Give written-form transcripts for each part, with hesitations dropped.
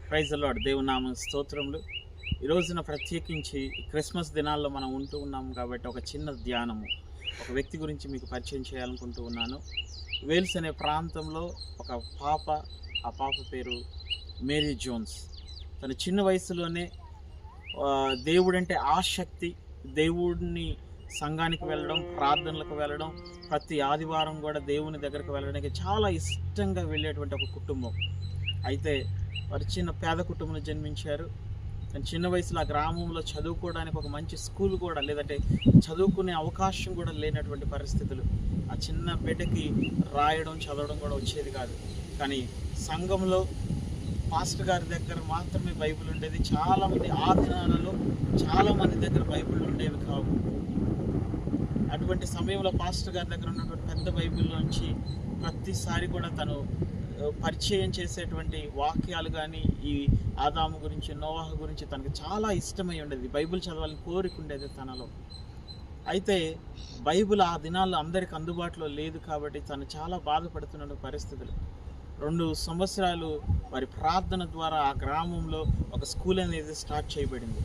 Praise the lord. దేవుని నామ స్తోత్రములు. ఈ రోజున ప్రత్యేకించి క్రిస్మస్ దినాల్లో మనం ఉంటూ ఉన్నాము కాబట్టి ఒక చిన్న ధ్యానము, ఒక వ్యక్తి గురించి మీకు పరిచయం చేయాలనుకుంటూ ఉన్నాను. వేల్స్ అనే ప్రాంతంలో ఒక పాప, ఆ పాప పేరు మేరీ జోన్స్. తన చిన్న వయసులోనే దేవుడంటే ఆసక్తి, దేవుడిని సంఘానికి వెళ్ళడం, ప్రార్థనలకు వెళ్ళడం, ప్రతి ఆదివారం కూడా దేవుని దగ్గరకు వెళ్ళడానికి చాలా ఇష్టంగా వెళ్ళేటువంటి ఒక కుటుంబం. అయితే వారు చిన్న పేద కుటుంబంలో జన్మించారు. కానీ చిన్న వయసులో ఆ గ్రామంలో చదువుకోవడానికి ఒక మంచి స్కూల్ కూడా, లేదంటే చదువుకునే అవకాశం కూడా లేనటువంటి పరిస్థితులు. ఆ చిన్న బిడ్డకి రాయడం, చదవడం కూడా వచ్చేది కాదు. కానీ సంఘంలో పాస్టర్ గారి దగ్గర మాత్రమే బైబిల్ ఉండేది. చాలామంది ఆ దినాలలో చాలామంది దగ్గర బైబిల్ ఉండేవి కావు. అటువంటి సమయంలో పాస్టర్ గారి దగ్గర ఉన్నటువంటి పెద్ద బైబిల్ నుంచి ప్రతిసారి కూడా తను పరిచయం చేసేటువంటి వాక్యాలు కానీ, ఈ ఆదాము గురించి, నోవాహు గురించి తనకు చాలా ఇష్టమై ఉండేది. బైబిల్ చదవాలని కోరిక ఉండేది తనలో. అయితే బైబిల్ ఆ దినాల్లో అందరికి అందుబాటులో లేదు కాబట్టి తను చాలా బాధపడుతున్న పరిస్థితులు. 2 సంవత్సరాలు వారి ప్రార్థన ద్వారా ఆ గ్రామంలో ఒక స్కూల్ అనేది స్టార్ట్ చేయబడింది.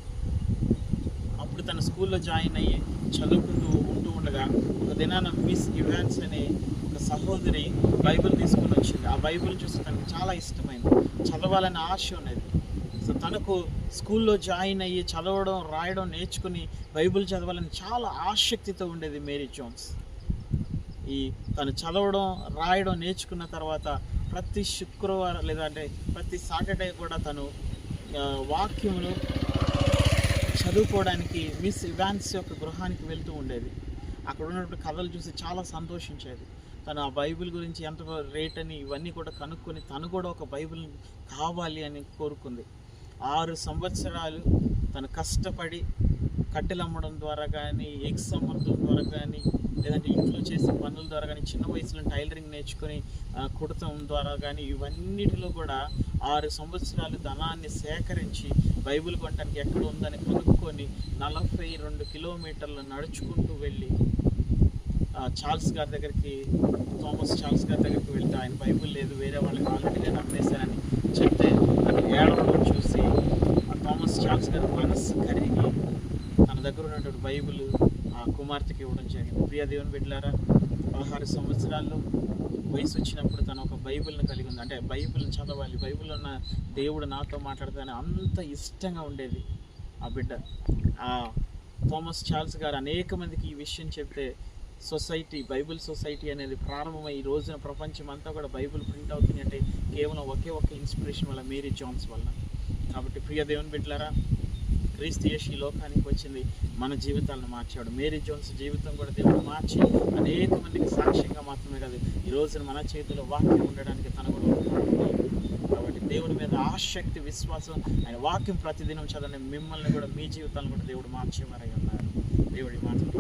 అప్పుడు తన స్కూల్లో జాయిన్ అయ్యి చదువుకుంటూ ఉండగా ఒక దినాన మిస్ ఇవాన్స్ అనే ఒక సహోదరి బైబిల్ తీసుకుని వచ్చింది. ఆ బైబిల్ చూసి తనకు చాలా ఇష్టమైంది, చదవాలని ఆశ ఉన్నది. సో తనకు స్కూల్లో జాయిన్ అయ్యి చదవడం, రాయడం నేర్చుకుని బైబిల్ చదవాలని చాలా ఆసక్తితో ఉండేది మేరీ జోన్స్. తను చదవడం, రాయడం నేర్చుకున్న తర్వాత ప్రతి శుక్రవారం లేదంటే ప్రతి సాటర్డే కూడా తను వాక్యమును చదువుకోవడానికి మిస్ ఇవాన్స్ యొక్క గృహానికి వెళ్తూ ఉండేది. అక్కడ ఉన్నటువంటి కథలు చూసి చాలా సంతోషించేది. తను ఆ బైబిల్ గురించి ఎంత రేట్ అని ఇవన్నీ కూడా కనుక్కొని తను కూడా ఒక బైబిల్ కావాలి అని కోరుకుంది. 6 సంవత్సరాలు తను కష్టపడి కట్టెలు అమ్మడం ద్వారా కానీ, ఎగ్స్ అమ్మడం ద్వారా కానీ, లేదంటే ఇంట్లో చేసే పనుల ద్వారా కానీ, చిన్న వయసులో టైలరింగ్ నేర్చుకొని కుడతం ద్వారా కానీ, ఇవన్నిటిలో కూడా 6 సంవత్సరాలు ధనాన్ని సేకరించి బైబిల్ కొనడానికి ఎక్కడ ఉందని కనుక్కొని 42 కిలోమీటర్లు నడుచుకుంటూ వెళ్ళి చార్ల్స్ గారి దగ్గరికి, థామస్ చార్ల్స్ గారి దగ్గరికి వెళ్తే ఆయన బైబిల్ లేదు, వేరే వాళ్ళకి ఆల్రెడీ నేను అమ్మేశానని చెప్తే ఏడవడం చూసి ఆ థామస్ చార్ల్స్ గారి మనస్సు కరిగి తన దగ్గర ఉన్నటువంటి బైబిల్ ఆ కుమార్తెకి ఇవ్వడం జరిగింది. ప్రియ దేవుని బిడ్డలారా, 16 సంవత్సరాల్లో వయసు వచ్చినప్పుడు తను ఒక బైబిల్ని కలిగి ఉంది. అంటే బైబిల్ని చదవాలి, బైబిల్లో ఉన్న దేవుడు నాతో మాట్లాడతానని అంత ఇష్టంగా ఉండేది ఆ బిడ్డ. ఆ థామస్ చార్ల్స్ గారు అనేక మందికి ఈ విషయం చెప్తే బైబిల్ సొసైటీ అనేది ప్రారంభమై ఈ రోజున ప్రపంచం అంతా కూడా బైబిల్ ప్రింట్ అవుతుంది అంటే కేవలం ఒకే ఇన్స్పిరేషన్ వల్ల, మేరీ జోన్స్ వల్ల. కాబట్టి ప్రియ దేవుని బిడ్డలారా, క్రీస్తు యేసు ఈ లోకానికి వచ్చింది మన జీవితాలను మార్చాడు. మేరీ జోన్స్ జీవితం కూడా దేవుడు మార్చి అనేక మందికి సాక్ష్యంగా మాత్రమే కాదు, ఈ రోజున మన చేతిలో వాక్యం ఉండడానికి తన కూడా ఉపయోగపడుతుంది. కాబట్టి దేవుని మీద ఆసక్తి, విశ్వాసం, ఆయన వాక్యం ప్రతిదినం చదవని మిమ్మల్ని కూడా, మీ జీవితాలను కూడా దేవుడు మార్చేవారై ఉన్నారు. దేవుడి మాటలు